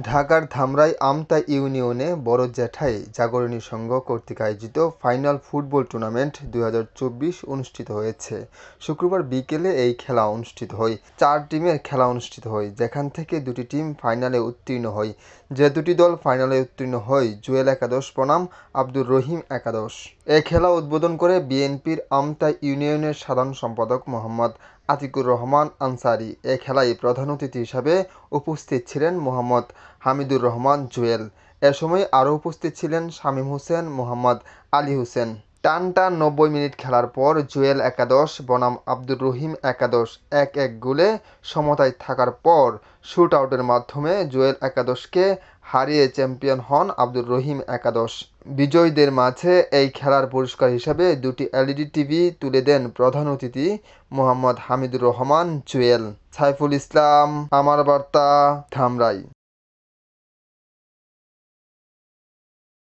ঢাকার ধামরাই আমতা ইউনিয়নে বড় জ্যাঠাই জাগরণী সংঘ কর্তৃক আয়োজিত ফাইনাল ফুটবল টুর্নামেন্ট ২০২৪ অনুষ্ঠিত হয়েছে। শুক্রবার বিকেলে এই খেলা অনুষ্ঠিত হয়। ৪ টিমের খেলা অনুষ্ঠিত হয়, যেখান থেকে দুটি টিম ফাইনালে উত্তীর্ণ হয়। যে দুটি দল ফাইনালে উত্তীর্ণ হয়, জুয়েল একাদশ বনাম আব্দুর রহিম একাদশ। এ খেলা উদ্বোধন করে বিএনপির আমতা ইউনিয়নের সাধারণ সম্পাদক মোহাম্মদ আতিকুর রহমান আনসারী। এ খেলায় প্রধান অতিথি হিসাবে উপস্থিত ছিলেন মোহাম্মদ হামিদুর রহমান জুয়েল। এ সময় আরও উপস্থিত ছিলেন শামীম হোসেন, মোহাম্মদ আলী হোসেন। টানটান ৯০ মিনিট খেলার পর জুয়েল একাদশ বনাম আব্দুর রহিম একাদশ ১-১ গোলে সমতায় থাকার পর শুট আউটের মাধ্যমে জুয়েল একাদশকে হারিয়ে চ্যাম্পিয়ন হন আব্দুর রহিম একাদশ। বিজয়ীদের মাঝে এই খেলার পুরস্কার হিসাবে দুটি এলইডি টিভি তুলে দেন প্রধান অতিথি মোহাম্মদ হামিদুর রহমান জুয়েল। সাইফুল ইসলাম, আমার বার্তা, ধামরাই।